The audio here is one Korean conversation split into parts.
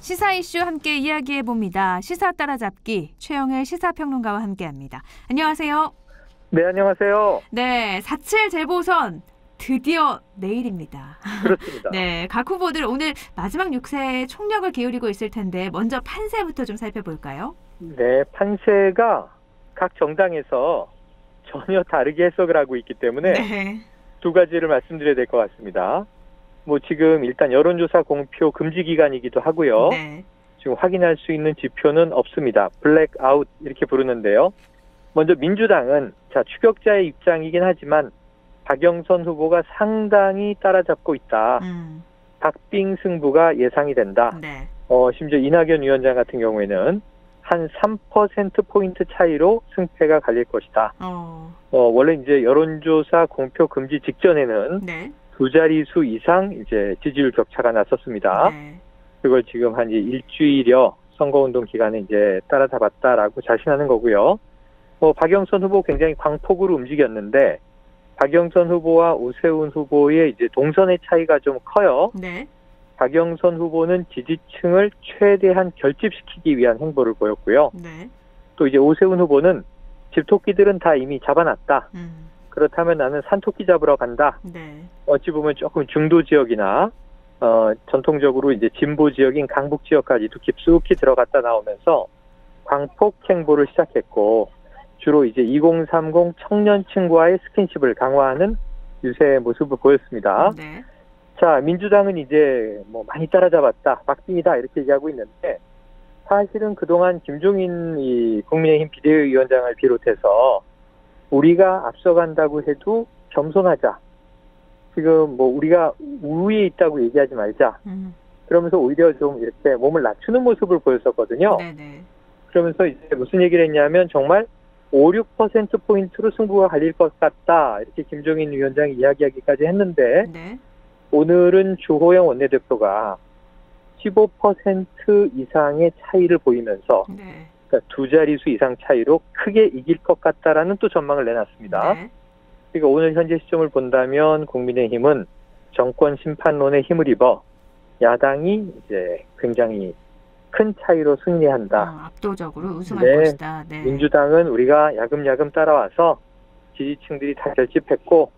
시사 이슈 함께 이야기해봅니다. 시사 따라잡기 최영일 시사평론가와 함께합니다. 안녕하세요. 네, 안녕하세요. 네, 4.7 재보선 드디어 내일입니다. 그렇습니다. 네, 각 후보들 오늘 마지막 6세에 총력을 기울이고 있을 텐데 먼저 판세부터 좀 살펴볼까요? 네, 판세가 각 정당에서 전혀 다르게 해석을 하고 있기 때문에 네. 두 가지를 말씀드려야 될 것 같습니다. 지금 일단 여론조사 공표 금지 기간이기도 하고요. 네. 지금 확인할 수 있는 지표는 없습니다. 블랙아웃 이렇게 부르는데요. 먼저 민주당은 추격자의 입장이긴 하지만 박영선 후보가 상당히 따라잡고 있다. 박빙 승부가 예상이 된다. 네. 심지어 이낙연 위원장 같은 경우에는 한 3%포인트 차이로 승패가 갈릴 것이다. 원래 이제 여론조사 공표 금지 직전에는 네. 두 자릿수 이상 이제 지지율 격차가 났었습니다. 네. 그걸 지금 한 일주일여 선거운동 기간에 이제 따라잡았다라고 자신하는 거고요. 박영선 후보 굉장히 광폭으로 움직였는데 박영선 후보와 오세훈 후보의 이제 동선의 차이가 좀 커요. 네. 박영선 후보는 지지층을 최대한 결집시키기 위한 행보를 보였고요. 네. 또 이제 오세훈 후보는 집토끼들은 다 이미 잡아놨다. 그렇다면 나는 산토끼 잡으러 간다. 네. 어찌 보면 조금 중도 지역이나 전통적으로 이제 진보 지역인 강북 지역까지도 깊숙이 들어갔다 나오면서 광폭 행보를 시작했고 주로 이제 2030 청년층과의 스킨십을 강화하는 유세의 모습을 보였습니다. 네. 자, 민주당은 이제 많이 따라잡았다, 박빙이다 이렇게 얘기하고 있는데 사실은 그동안 김종인 이 국민의힘 비대위원장을 비롯해서 우리가 앞서간다고 해도 겸손하자. 지금 우리가 우위에 있다고 얘기하지 말자. 그러면서 오히려 좀 이렇게 몸을 낮추는 모습을 보였었거든요. 네네. 그러면서 이제 무슨 얘기를 했냐면 정말 5, 6%포인트로 승부가 갈릴 것 같다. 이렇게 김종인 위원장이 이야기하기까지 했는데 네. 오늘은 주호영 원내대표가 15% 이상의 차이를 보이면서 네. 그러니까 두 자릿수 이상 차이로 크게 이길 것 같다라는 또 전망을 내놨습니다. 네. 그러니까 오늘 현재 시점을 본다면 국민의힘은 정권 심판론에 힘을 입어 야당이 이제 굉장히 큰 차이로 승리한다. 압도적으로 우승할 것이다. 네. 민주당은 우리가 야금야금 따라와서 지지층들이 다 결집했고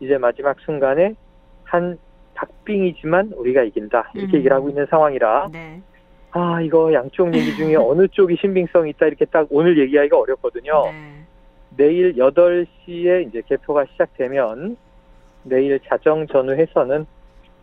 이제 마지막 순간에 한 박빙이지만 우리가 이긴다. 이렇게 얘기를 하고 있는 상황이라 네. 이거 양쪽 얘기 중에 어느 쪽이 신빙성이 있다 이렇게 딱 오늘 얘기하기가 어렵거든요. 네. 내일 8시에 이제 개표가 시작되면 내일 자정 전후해서는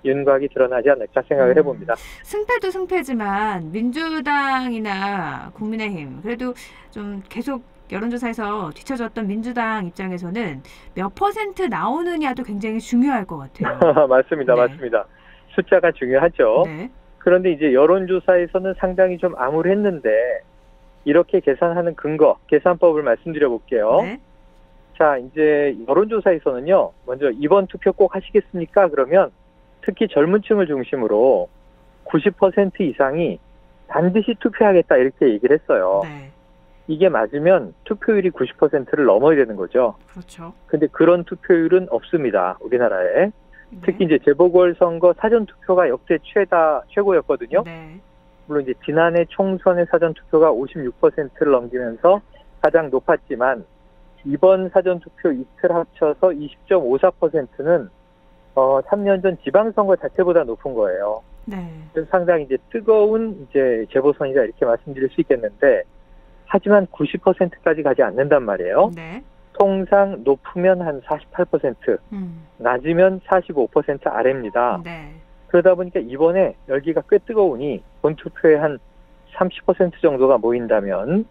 윤곽이 드러나지 않을까 생각을 해봅니다. 승패도 승패지만 민주당이나 국민의힘 그래도 좀 계속 여론조사에서 뒤처졌던 민주당 입장에서는 몇 % 나오느냐도 굉장히 중요할 것 같아요. 맞습니다. 네. 맞습니다. 숫자가 중요하죠. 네. 그런데 이제 여론조사에서는 상당히 좀 암울했는데 이렇게 계산하는 근거, 계산법을 말씀드려 볼게요. 네. 자, 이제 여론조사에서는요. 먼저 이번 투표 꼭 하시겠습니까? 그러면 특히 젊은 층을 중심으로 90% 이상이 반드시 투표하겠다 이렇게 얘기를 했어요. 네. 이게 맞으면 투표율이 90%를 넘어야 되는 거죠. 그렇죠. 근데 그런 투표율은 없습니다. 우리나라에. 네. 특히 이제 재보궐선거 사전투표가 역대 최고였거든요. 네. 물론 이제 지난해 총선의 사전투표가 56%를 넘기면서 가장 높았지만 이번 사전투표 이틀 합쳐서 20.54%는 3년 전 지방선거 자체보다 높은 거예요. 네. 그래서 상당히 이제 뜨거운 이제 재보선이다 이렇게 말씀드릴 수 있겠는데 하지만 90%까지 가지 않는단 말이에요. 네. 통상 높으면 한 48%, 낮으면 45% 아래입니다. 네. 그러다 보니까 이번에 열기가 꽤 뜨거우니 본투표에 한 30% 정도가 모인다면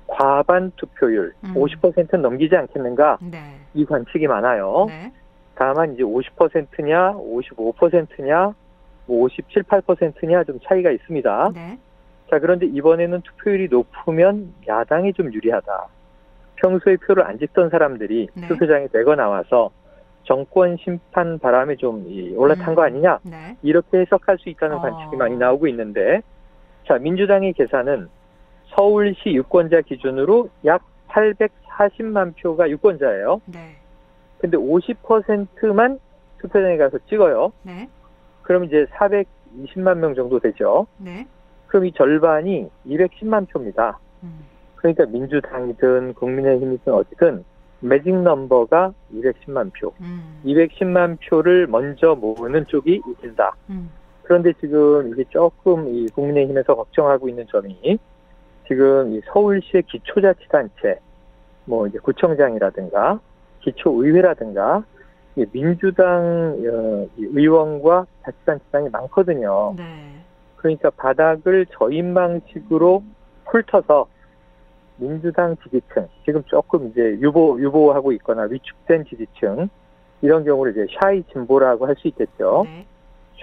과반 투표율 50%는 넘기지 않겠는가 네. 이 관측이 많아요. 네. 다만 이제 50%냐 55%냐 57, 8%냐 좀 차이가 있습니다. 네. 자, 그런데 이번에는 투표율이 높으면 야당이 좀 유리하다. 평소에 표를 안 찍던 사람들이 네. 투표장에 내거 나와서 정권 심판 바람에 좀 올라탄 거 아니냐? 네. 이렇게 해석할 수 있다는 관측이 많이 나오고 있는데, 자, 민주당의 계산은 서울시 유권자 기준으로 약 840만 표가 유권자예요. 네. 근데 50%만 투표장에 가서 찍어요. 네. 그럼 이제 420만 명 정도 되죠. 네. 그럼 이 절반이 210만 표입니다. 그러니까 민주당이든 국민의힘이든 어디든 매직 넘버가 210만 표. 210만 표를 먼저 모으는 쪽이 이긴다. 그런데 지금 이게 조금 이 국민의힘에서 걱정하고 있는 점이 지금 이 서울시의 기초자치단체, 뭐 이제 구청장이라든가 기초의회라든가 이 민주당 의원과 자치단체장이 많거든요. 네. 그러니까 바닥을 저인망식으로 훑어서 민주당 지지층, 지금 조금 이제 유보하고 있거나 위축된 지지층, 이런 경우를 이제 샤이 진보라고 할 수 있겠죠. 네.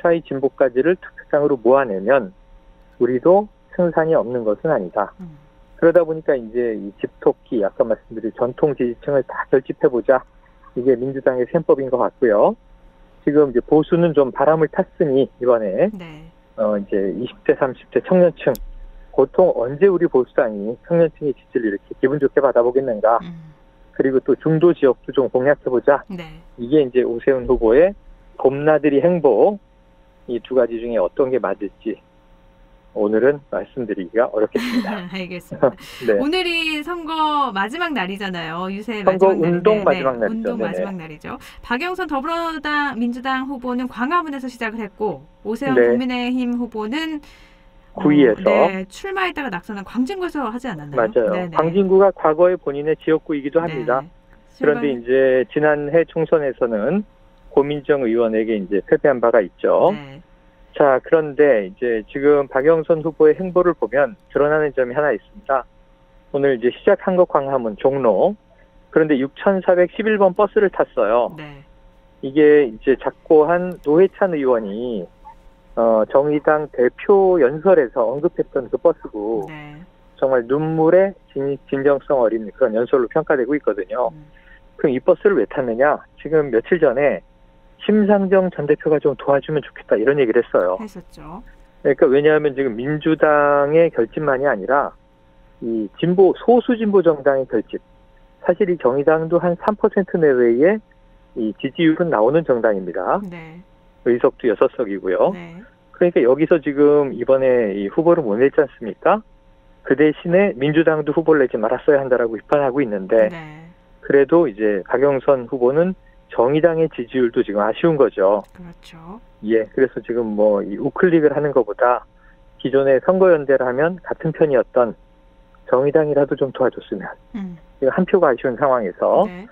샤이 진보까지를 투표장으로 모아내면 우리도 승산이 없는 것은 아니다. 그러다 보니까 이제 이 집토끼, 아까 말씀드린 전통 지지층을 다 결집해보자. 이게 민주당의 셈법인 것 같고요. 지금 이제 보수는 좀 바람을 탔으니 이번에 네. 이제 20대, 30대 청년층, 보통 언제 우리 보수당이 청년층의 지지를 이렇게 기분 좋게 받아보겠는가. 그리고 또 중도 지역도 좀 공략해보자. 네. 이게 이제 오세훈 후보의 봄나들이 행보, 이 두 가지 중에 어떤 게 맞을지 오늘은 말씀드리기가 어렵겠습니다. 알겠습니다. 네. 오늘이 선거 마지막 날이잖아요. 유세 선거 마지막 날인데. 운동 마지막 날이죠. 운동 네네. 마지막 날이죠. 박영선 민주당 후보는 광화문에서 시작을 했고 오세훈 네. 국민의힘 후보는 구의에서. 네, 출마했다가 낙선한 광진구에서 하지 않았나요? 맞아요. 네네. 광진구가 과거의 본인의 지역구이기도 합니다. 네. 그런데 이제 지난해 총선에서는 고민정 의원에게 이제 패배한 바가 있죠. 네. 자, 그런데 이제 지금 박영선 후보의 행보를 보면 드러나는 점이 하나 있습니다. 오늘 이제 시작한 것 광화문 종로. 그런데 6411번 버스를 탔어요. 네. 이게 이제 작고한 노회찬 의원이 정의당 대표 연설에서 언급했던 그 버스고 네. 정말 눈물의 진정성 어린 그런 연설로 평가되고 있거든요. 그럼 이 버스를 왜 탔느냐? 지금 며칠 전에 심상정 전 대표가 좀 도와주면 좋겠다 이런 얘기를 했어요. 했었죠. 그러니까 왜냐하면 지금 민주당의 결집만이 아니라 이 소수 진보 정당의 결집. 사실 이 정의당도 한 3% 내외의 이 지지율은 나오는 정당입니다. 네. 의석도 6석이고요. 네. 그러니까 여기서 지금 이번에 이 후보를 못 냈지 않습니까? 그 대신에 민주당도 후보를 내지 말았어야 한다라고 비판하고 있는데 네. 그래도 이제 박영선 후보는 정의당의 지지율도 지금 아쉬운 거죠. 그렇죠. 예, 그래서 지금 뭐 이 우클릭을 하는 것보다 기존의 선거연대를 하면 같은 편이었던 정의당이라도 좀 도와줬으면 한 표가 아쉬운 상황에서 네.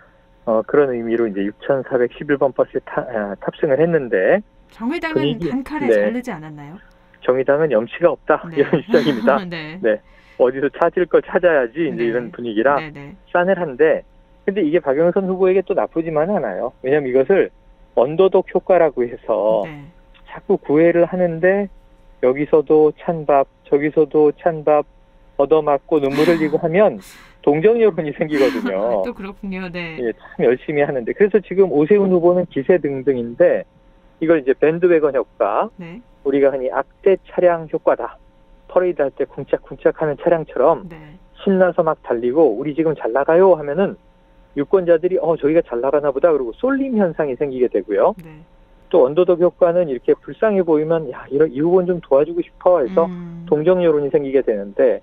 그런 의미로 이제 6411번 버스에 탑승을 했는데 정의당은 단칼에 네. 자르지 않았나요? 정의당은 염치가 없다 네. 이런 입장입니다. 네. 네, 어디서 찾을 걸 찾아야지 이제 네. 이런 분위기라 네. 싸늘한데 근데 이게 박영선 후보에게 또 나쁘지만은 않아요. 왜냐하면 이것을 언더독 효과라고 해서 네. 자꾸 구애를 하는데 여기서도 찬밥 저기서도 찬밥 얻어맞고 눈물 흘리고 하면 동정 여론이 생기거든요. 또 그렇군요. 네. 예, 참 열심히 하는데 그래서 지금 오세훈 후보는 기세등등인데 이걸 이제 밴드웨건 효과, 네. 우리가 흔히 악대 차량 효과다. 퍼레이드 할 때 쿵짝쿵짝 하는 차량처럼 네. 신나서 막 달리고 우리 지금 잘 나가요 하면은 유권자들이 저희가 잘 나가나 보다 그러고 쏠림 현상이 생기게 되고요. 네. 또 언더독 효과는 이렇게 불쌍해 보이면 이 후보는 좀 도와주고 싶어 해서 동정 여론이 생기게 되는데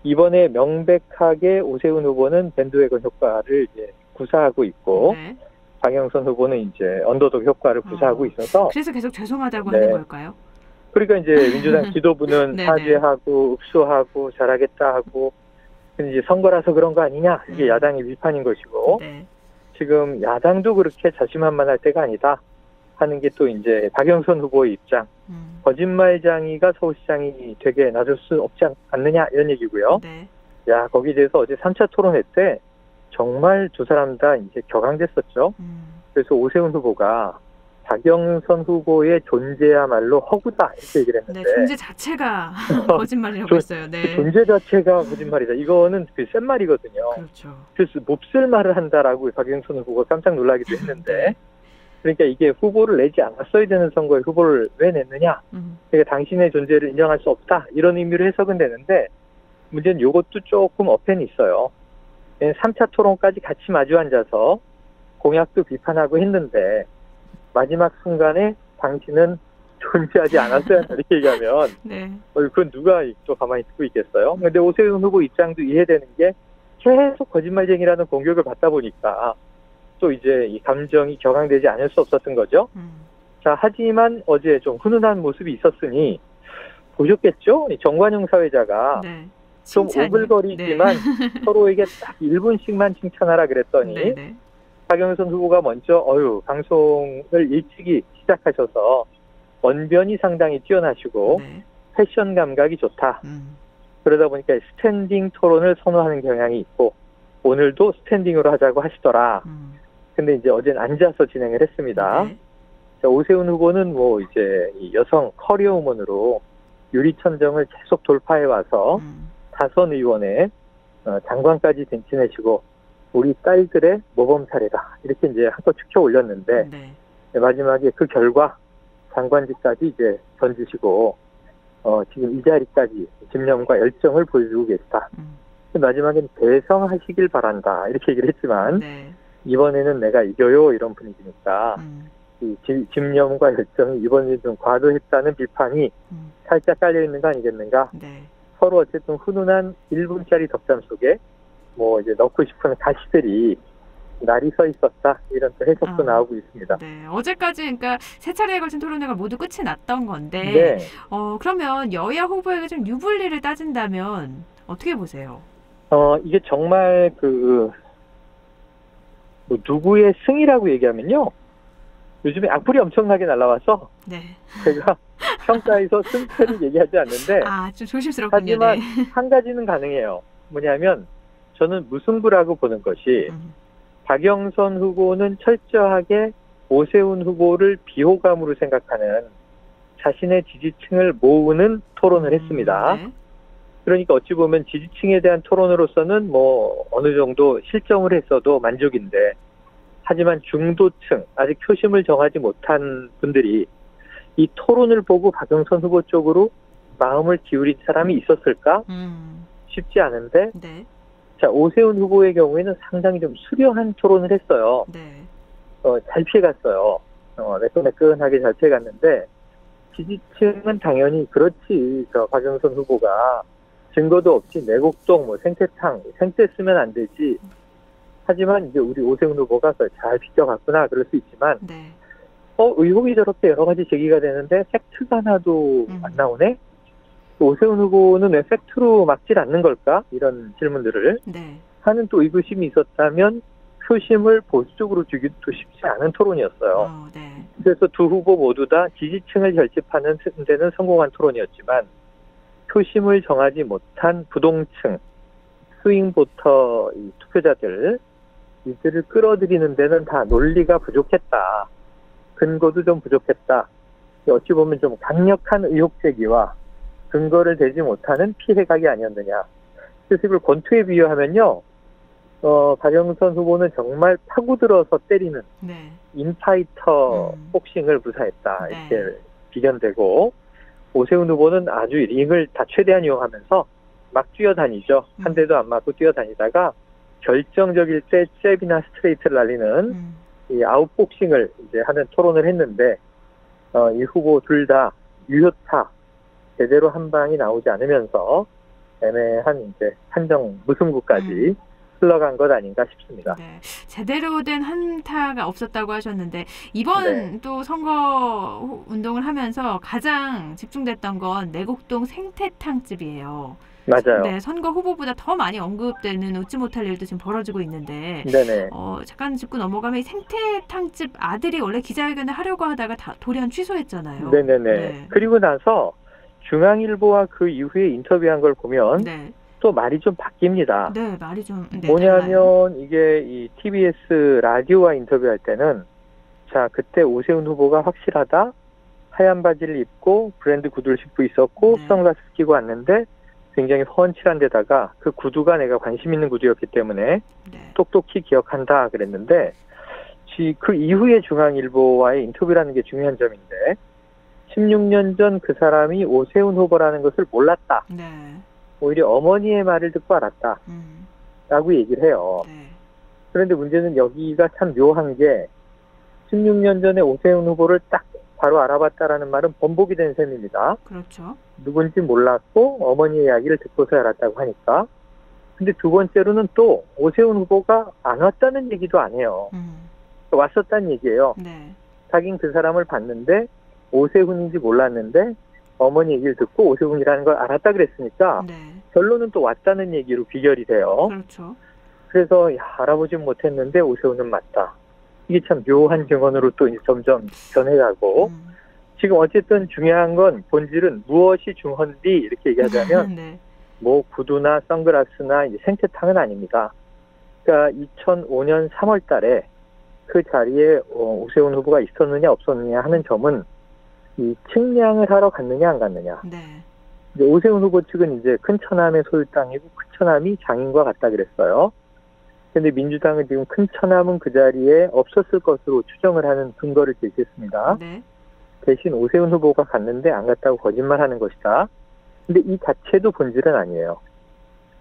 이번에 명백하게 오세훈 후보는 밴드웨건 효과를 이제 구사하고 있고 네. 박영선 후보는 이제 언더독 효과를 구사하고 있어서 그래서 계속 죄송하다고 네. 하는 걸까요? 그러니까 이제 민주당 지도부는 네네. 사죄하고 읍소하고 잘하겠다 하고 근데 이제 선거라서 그런 거 아니냐 이게 야당의 비판인 것이고 네. 지금 야당도 그렇게 자신만만할 때가 아니다 하는 게 또 이제 박영선 후보의 입장 거짓말쟁이가 서울시장이 되게 놔줄 수 없지 않느냐 이런 얘기고요. 네. 야 거기에 대해서 어제 3차 토론회 때 정말 두 사람 다 이제 격앙됐었죠. 그래서 오세훈 후보가 박영선 후보의 존재야말로 허구다 이렇게 얘기를 했는데 네, 존재 자체가 거짓말이라고 했어요. 네. 존재 자체가 거짓말이다. 이거는 센 말이거든요. 그렇죠. 그래서 몹쓸 말을 한다라고 박영선 후보가 깜짝 놀라기도 했는데 그러니까 이게 후보를 내지 않았어야 되는 선거에 후보를 왜 냈느냐. 그러니까 당신의 존재를 인정할 수 없다. 이런 의미로 해석은 되는데 문제는 이것도 조금 어폐는 있어요. 3차 토론까지 같이 마주 앉아서 공약도 비판하고 했는데 마지막 순간에 당신은 존재하지 않았어야 한다 이렇게 얘기하면 네. 그건 누가 또 가만히 듣고 있겠어요? 근데 오세훈 후보 입장도 이해되는 게 계속 거짓말쟁이라는 공격을 받다 보니까 또 이제 이 감정이 격앙되지 않을 수 없었던 거죠. 자, 하지만 어제 좀 훈훈한 모습이 있었으니 보셨겠죠? 이 정관용 사회자가 네. 좀 칭찬이. 오글거리지만 네. 서로에게 딱 1분씩만 칭찬하라 그랬더니 네, 네. 박영선 후보가 먼저 방송을 일찍이 시작하셔서 언변이 상당히 뛰어나시고 네. 패션 감각이 좋다. 그러다 보니까 스탠딩 토론을 선호하는 경향이 있고 오늘도 스탠딩으로 하자고 하시더라. 근데 이제 어제는 앉아서 진행을 했습니다. 네. 자, 오세훈 후보는 뭐 이제 이 여성 커리어 우먼으로 유리천정을 계속 돌파해 와서 다선 의원에 장관까지 벤치내시고 우리 딸들의 모범 사례다 이렇게 이제 한껏 축혀 올렸는데 네. 마지막에 그 결과 장관직까지 이제 던지시고 지금 이 자리까지 집념과 열정을 보여주고 계시다. 마지막에는 대성하시길 바란다 이렇게 얘기를 했지만 네. 이번에는 내가 이겨요 이런 분위기니까 이 집념과 열정이 이번에 좀 과도했다는 비판이 살짝 깔려 있는 거 아니겠는가? 네. 서로 어쨌든 훈훈한 1분짜리 덕담 속에 뭐 이제 넣고 싶은 가시들이 날이 서 있었다 이런 또 해석도 나오고 있습니다. 네. 어제까지 그러니까 세 차례에 걸친 토론회가 모두 끝이 났던 건데 네. 그러면 여야 후보에게 좀 유불리를 따진다면 어떻게 보세요? 이게 정말 뭐 누구의 승이라고 얘기하면요. 요즘에 악플이 엄청나게 날라와서 네. 제가 평가에서 승패를 얘기하지 않는데 좀 조심스럽군요. 하지만 네. 한 가지는 가능해요. 뭐냐면 저는 무승부라고 보는 것이 박영선 후보는 철저하게 오세훈 후보를 비호감으로 생각하는 자신의 지지층을 모으는 토론을 했습니다. 네. 그러니까 어찌 보면 지지층에 대한 토론으로서는 뭐 어느 정도 실정을 했어도 만족인데 하지만 중도층, 아직 표심을 정하지 못한 분들이 이 토론을 보고 박영선 후보 쪽으로 마음을 기울인 사람이 있었을까? 쉽지 않은데 네. 자, 오세훈 후보의 경우에는 상당히 좀 수려한 토론을 했어요. 네. 잘 피해갔어요. 매끈매끈하게 잘 피해갔는데 지지층은 당연히 그렇지. 박영선 후보가 증거도 없이 내곡동, 생태탕, 생태 쓰면 안 되지. 하지만 이제 우리 오세훈 후보가 잘 비껴갔구나 그럴 수 있지만 네. 의혹이 저렇게 여러 가지 제기가 되는데 팩트가 하나도 안 나오네? 오세훈 후보는 왜 팩트로 막질 않는 걸까? 이런 질문들을 네. 하는 또 의구심이 있었다면 표심을 보수 쪽으로 주기도 쉽지 않은 토론이었어요. 네. 그래서 두 후보 모두 다 지지층을 결집하는 데는 성공한 토론이었지만 표심을 정하지 못한 부동층, 스윙보터 투표자들 이들을 끌어들이는 데는 다 논리가 부족했다. 근거도 좀 부족했다. 어찌 보면 좀 강력한 의혹 제기와 근거를 대지 못하는 피해각이 아니었느냐. 그래서 이걸 권투에 비유하면요. 박영선 후보는 정말 파고들어서 때리는 네. 인파이터 복싱을 구사했다. 네. 이렇게 비견되고 오세훈 후보는 아주 링을 다 최대한 이용하면서 막 뛰어다니죠. 한 대도 안 맞고 뛰어다니다가 결정적일 때 잽이나 스트레이트를 날리는 이 아웃복싱을 이제 하는 토론을 했는데 이 후보 둘 다 유효타 제대로 한 방이 나오지 않으면서 애매한 이제 판정 무승부까지 흘러간 것 아닌가 싶습니다. 네. 제대로 된 한타가 없었다고 하셨는데 이번 네. 또 선거 운동을 하면서 가장 집중됐던 건 내곡동 생태탕집이에요. 맞아요. 네, 선거 후보보다 더 많이 언급되는 웃지 못할 일도 지금 벌어지고 있는데 네네. 잠깐 짚고 넘어가면 이 생태탕집 아들이 원래 기자회견을 하려고 하다가 다 돌연 취소했잖아요. 네네네. 네. 그리고 나서 중앙일보와 그 이후에 인터뷰한 걸 보면 네. 또 말이 좀 바뀝니다. 네, 말이 좀 뭐냐면 달라요. 이게 이 TBS 라디오와 인터뷰할 때는 자 그때 오세훈 후보가 확실하다. 하얀 바지를 입고 브랜드 구두를 신고 있었고 네. 선글라스 끼고 왔는데 굉장히 훤칠한 데다가 그 구두가 내가 관심 있는 구두였기 때문에 네. 똑똑히 기억한다 그랬는데 그 이후에 중앙일보와의 인터뷰라는 게 중요한 점인데 16년 전 그 사람이 오세훈 후보라는 것을 몰랐다. 네. 오히려 어머니의 말을 듣고 알았다. 라고 얘기를 해요. 네. 그런데 문제는 여기가 참 묘한 게 16년 전에 오세훈 후보를 딱 바로 알아봤다라는 말은 번복이 된 셈입니다. 그렇죠. 누군지 몰랐고 어머니의 이야기를 듣고서 알았다고 하니까. 근데 두 번째로는 또 오세훈 후보가 안 왔다는 얘기도 안 해요. 왔었다는 얘기예요. 네. 자긴 그 사람을 봤는데 오세훈인지 몰랐는데 어머니 얘기를 듣고 오세훈이라는 걸 알았다 그랬으니까 네. 결론은 또 왔다는 얘기로 귀결이 돼요. 그렇죠. 그래서 알아보진 못했는데 오세훈은 맞다. 이게 참 묘한 증언으로 또 이제 점점 변해가고 지금 어쨌든 중요한 건 본질은 무엇이 중헌디 이렇게 얘기하자면 네. 뭐 구두나 선글라스나 이제 생태탕은 아닙니다. 그러니까 2005년 3월 달에 그 자리에 오세훈 후보가 있었느냐 없었느냐 하는 점은 이 측량을 하러 갔느냐 안 갔느냐. 네. 이제 오세훈 후보 측은 이제 큰 처남의 소유 땅이고 큰 처남이 장인과 같다 그랬어요. 근데 민주당은 지금 큰 처남은 그 자리에 없었을 것으로 추정을 하는 근거를 제시했습니다. 네. 대신 오세훈 후보가 갔는데 안 갔다고 거짓말하는 것이다. 근데 이 자체도 본질은 아니에요.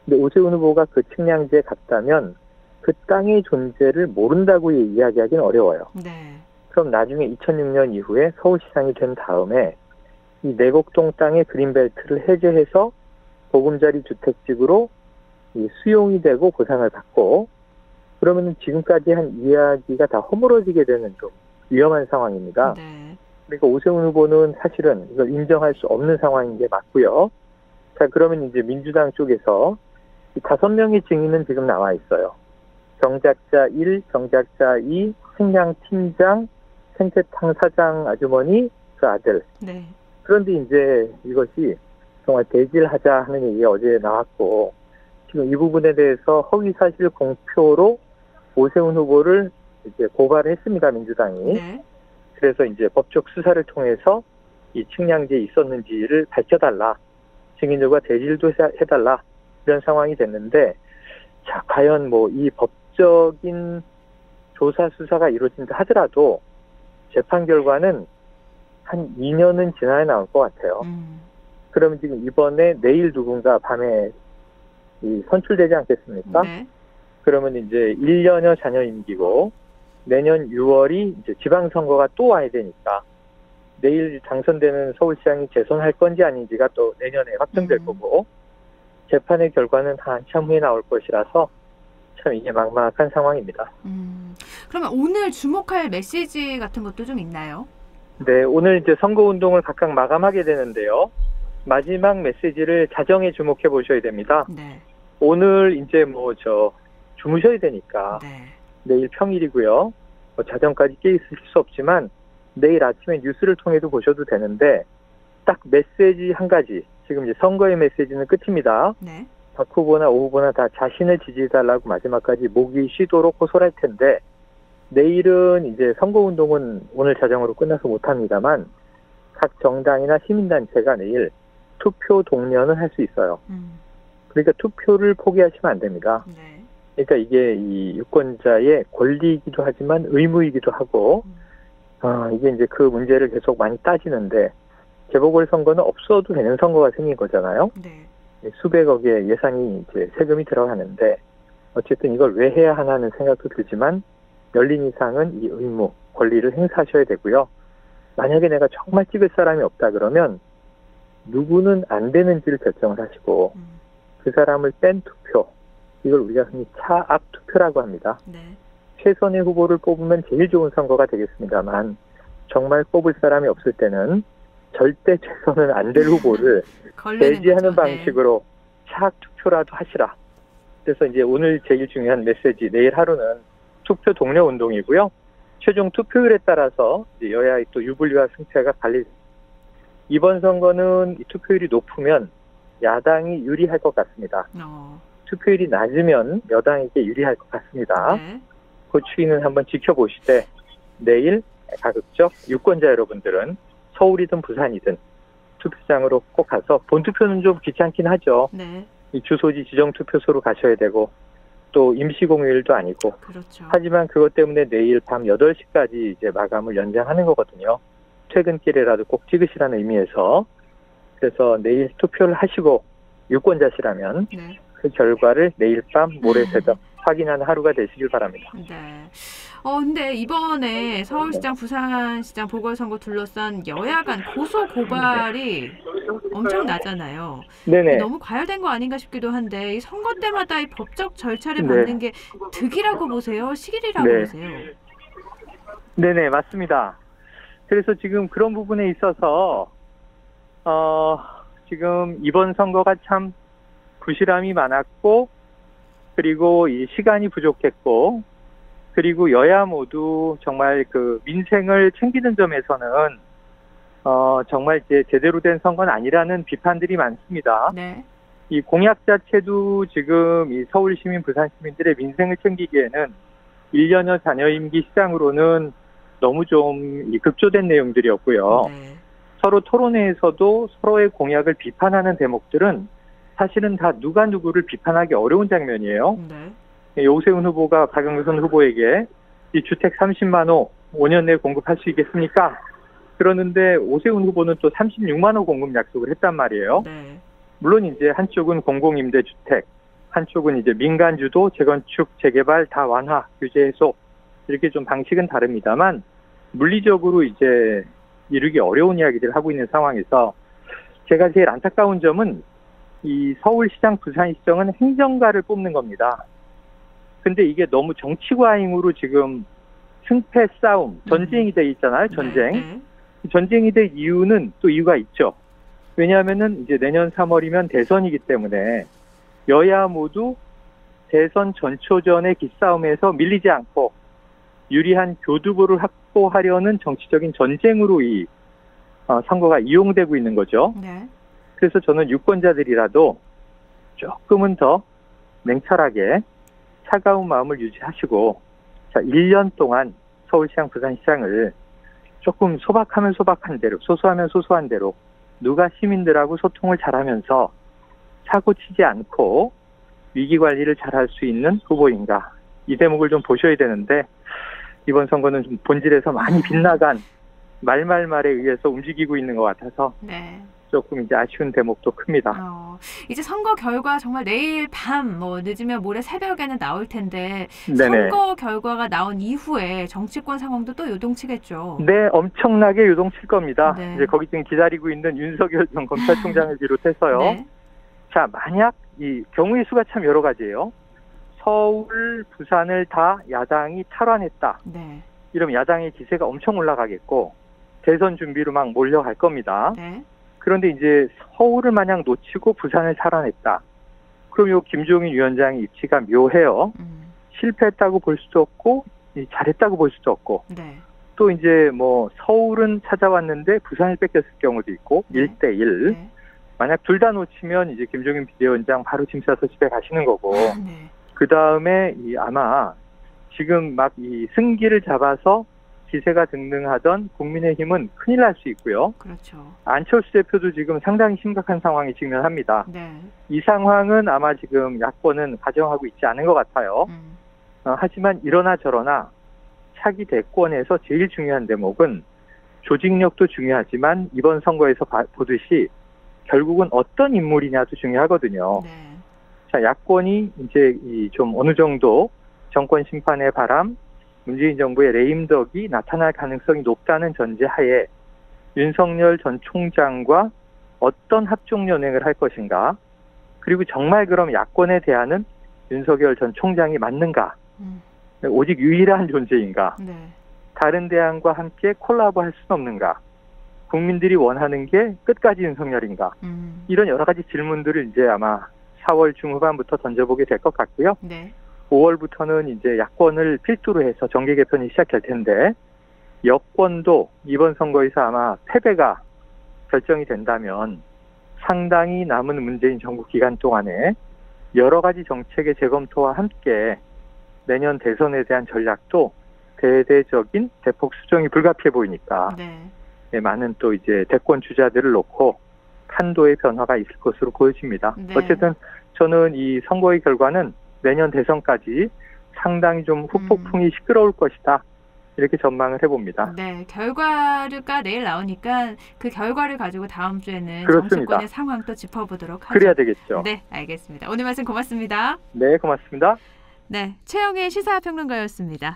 근데 오세훈 후보가 그 측량지에 갔다면 그 땅의 존재를 모른다고 이야기하기는 어려워요. 네. 그럼 나중에 2006년 이후에 서울시장이 된 다음에 이 내곡동 땅의 그린벨트를 해제해서 보금자리 주택지구로 이 수용이 되고 보상을 받고 그러면 지금까지 한 이야기가 다 허물어지게 되는 좀 위험한 상황입니다. 네. 그러니까 오세훈 후보는 사실은 이걸 인정할 수 없는 상황인 게 맞고요. 자, 그러면 이제 민주당 쪽에서 5명의 증인은 지금 나와 있어요. 경작자 1, 경작자 2, 측량팀장, 생태탕 사장 아주머니, 그 아들. 네. 그런데 이제 이것이 정말 대질하자 하는 얘기가 어제 나왔고 지금 이 부분에 대해서 허위사실 공표로 오세훈 후보를 이제 고발을 했습니다, 민주당이. 네. 그래서 이제 법적 수사를 통해서 이 측량지에 있었는지를 밝혀달라. 증인들과 대질도 해달라. 이런 상황이 됐는데, 자, 과연 뭐 이 법적인 조사 수사가 이루어진다 하더라도 재판 결과는 한 2년은 지나야 나올 것 같아요. 그러면 지금 이번에 내일 누군가 밤에 선출되지 않겠습니까? 네. 그러면 이제 1년여 잔여 임기고 내년 6월이 이제 지방선거가 또 와야 되니까 내일 당선되는 서울시장이 재선할 건지 아닌지가 또 내년에 확정될 거고 재판의 결과는 한참 후에 나올 것이라서 참 이게 막막한 상황입니다. 그러면 오늘 주목할 메시지 같은 것도 좀 있나요? 네, 오늘 이제 선거운동을 각각 마감하게 되는데요. 마지막 메시지를 자정에 주목해 보셔야 됩니다. 네. 오늘 이제 주무셔야 되니까 네. 내일 평일이고요. 자정까지 깨 있으실 수 없지만 내일 아침에 뉴스를 통해도 보셔도 되는데 딱 메시지 한 가지. 지금 이제 선거의 메시지는 끝입니다. 네. 박 후보나 오 후보나 다 자신을 지지해달라고 마지막까지 목이 쉬도록 호소할 텐데 내일은 이제 선거운동은 오늘 자정으로 끝나서 못합니다만 각 정당이나 시민단체가 내일 투표 동료는 할 수 있어요. 그러니까 투표를 포기하시면 안 됩니다. 네. 그러니까 이게 이 유권자의 권리이기도 하지만 의무이기도 하고 이게 이제 그 문제를 계속 많이 따지는데 재보궐선거는 없어도 되는 선거가 생긴 거잖아요. 네. 수백억의 예산이 이제 세금이 들어가는데 어쨌든 이걸 왜 해야 하나는 생각도 들지만 열린 이상은 이 의무, 권리를 행사하셔야 되고요. 만약에 내가 정말 찍을 사람이 없다 그러면 누구는 안 되는지를 결정을 하시고 그 사람을 뺀 투표, 이걸 우리가 흔히 차압 투표라고 합니다. 네. 최선의 후보를 뽑으면 제일 좋은 선거가 되겠습니다만 정말 뽑을 사람이 없을 때는 절대 최선은 안 될 후보를 배제하는 방식으로 차압 투표라도 하시라. 그래서 이제 오늘 제일 중요한 메시지, 내일 하루는 투표 동료 운동이고요. 최종 투표율에 따라서 이제 여야의 또 유불리와 승패가 갈릴. 이번 선거는 이 투표율이 높으면 야당이 유리할 것 같습니다. 투표율이 낮으면 여당에게 유리할 것 같습니다. 네. 그 추이는 한번 지켜보시되 내일 가급적 유권자 여러분들은 서울이든 부산이든 투표장으로 꼭 가서 본투표는 좀 귀찮긴 하죠. 네. 이 주소지 지정 투표소로 가셔야 되고 또 임시공휴일도 아니고. 그렇죠. 하지만 그것 때문에 내일 밤 8시까지 이제 마감을 연장하는 거거든요. 퇴근길에라도 꼭 찍으시라는 의미에서. 그래서 내일 투표를 하시고 유권자시라면 네. 그 결과를 내일 밤 모레 새벽 확인하는 하루가 되시길 바랍니다. 네. 근데 이번에 서울시장, 부산시장 보궐선거 둘러싼 여야 간 고소 고발이 엄청 나잖아요. 네네. 너무 과열된 거 아닌가 싶기도 한데 이 선거 때마다 이 법적 절차를 네. 밟는 게 득이라고 보세요? 실일이라고 네. 보세요? 네네, 맞습니다. 그래서 지금 그런 부분에 있어서 지금 이번 선거가 참 부실함이 많았고, 그리고 이 시간이 부족했고, 그리고 여야 모두 정말 그 민생을 챙기는 점에서는 정말 이제 제대로 된 선거는 아니라는 비판들이 많습니다. 네. 이 공약 자체도 지금 이 서울 시민, 부산 시민들의 민생을 챙기기에는 1년여 잔여 임기 시장으로는 너무 좀 급조된 내용들이었고요. 네. 서로 토론회에서도 서로의 공약을 비판하는 대목들은 사실은 다 누가 누구를 비판하기 어려운 장면이에요. 네. 오세훈 후보가 박영선 후보에게 이 주택 30만 호 5년 내에 공급할 수 있겠습니까? 그러는데 오세훈 후보는 또 36만 호 공급 약속을 했단 말이에요. 네. 물론 이제 한쪽은 공공임대주택, 한쪽은 이제 민간주도, 재건축, 재개발 다 완화, 규제 해소 이렇게 좀 방식은 다릅니다만 물리적으로 이제 이루기 어려운 이야기들을 하고 있는 상황에서 제가 제일 안타까운 점은 이 서울시장, 부산시장은 행정가를 뽑는 겁니다. 근데 이게 너무 정치과잉으로 지금 승패 싸움, 전쟁이 돼 있잖아요, 전쟁. 네. 전쟁이 될 이유는 또 이유가 있죠. 왜냐하면은 이제 내년 3월이면 대선이기 때문에 여야 모두 대선 전초전의 기싸움에서 밀리지 않고 유리한 교두보를 확보하려는 정치적인 전쟁으로 이 선거가 이용되고 있는 거죠. 네. 그래서 저는 유권자들이라도 조금은 더 냉철하게 차가운 마음을 유지하시고, 자, 1년 동안 서울시장, 부산시장을 조금 소박하면 소박한 대로, 소소하면 소소한 대로 누가 시민들하고 소통을 잘하면서 사고 치지 않고 위기 관리를 잘할 수 있는 후보인가, 이 대목을 좀 보셔야 되는데 이번 선거는 좀 본질에서 많이 빗나간 말에 의해서 움직이고 있는 것 같아서 네. 조금 이제 아쉬운 대목도 큽니다. 이제 선거 결과 정말 내일 밤, 늦으면 모레 새벽에는 나올 텐데 네네. 선거 결과가 나온 이후에 정치권 상황도 또 요동치겠죠. 네, 엄청나게 요동칠 겁니다. 네. 이제 거기 지금 기다리고 있는 윤석열 전 검찰총장을 비롯해서요. 네. 자, 만약 이 경우의 수가 참 여러 가지예요. 서울, 부산을 다 야당이 탈환했다. 네. 이러면 야당의 기세가 엄청 올라가겠고 대선 준비로 막 몰려갈 겁니다. 네. 그런데 이제 서울을 마냥 놓치고 부산을 탈환했다. 그럼 요 김종인 위원장의 입지가 묘해요. 실패했다고 볼 수도 없고 잘했다고 볼 수도 없고, 네. 또 이제 뭐 서울은 찾아왔는데 부산을 뺏겼을 경우도 있고, 네. 1대1. 네. 만약 둘 다 놓치면 이제 김종인 비대위원장 바로 짐 싸서 집에 가시는 거고, 네. 그 다음에 아마 지금 막 이 승기를 잡아서 기세가 등등하던 국민의힘은 큰일 날 수 있고요. 그렇죠. 안철수 대표도 지금 상당히 심각한 상황에 직면합니다. 네. 이 상황은 아마 지금 야권은 가정하고 있지 않은 것 같아요. 하지만 이러나 저러나 차기 대권에서 제일 중요한 대목은 조직력도 중요하지만 이번 선거에서 보듯이 결국은 어떤 인물이냐도 중요하거든요. 네. 자, 야권이 이제 좀 어느 정도 정권 심판의 바람, 문재인 정부의 레임덕이 나타날 가능성이 높다는 전제하에 윤석열 전 총장과 어떤 합종연행을 할 것인가, 그리고 정말 그럼 야권의 대안은 윤석열 전 총장이 맞는가, 오직 유일한 존재인가, 네. 다른 대안과 함께 콜라보할 수는 없는가, 국민들이 원하는 게 끝까지 윤석열인가, 이런 여러 가지 질문들을 이제 아마 4월 중후반부터 던져보게 될 것 같고요. 네. 5월부터는 이제 야권을 필두로 해서 정계 개편이 시작할 텐데, 여권도 이번 선거에서 아마 패배가 결정이 된다면 상당히 남은 문재인 정부 기간 동안에 여러 가지 정책의 재검토와 함께 내년 대선에 대한 전략도 대대적인 대폭 수정이 불가피해 보이니까 네. 많은 또 이제 대권 주자들을 놓고 판도의 변화가 있을 것으로 보여집니다. 네. 어쨌든 저는 이 선거의 결과는 내년 대선까지 상당히 좀 후폭풍이 시끄러울 것이다, 이렇게 전망을 해봅니다. 네, 결과가 내일 나오니까 그 결과를 가지고 다음 주에는 그렇습니다. 정치권의 상황 또 짚어보도록 하죠. 그래야 되겠죠. 네, 알겠습니다. 오늘 말씀 고맙습니다. 네, 고맙습니다. 네, 최영일 시사평론가였습니다.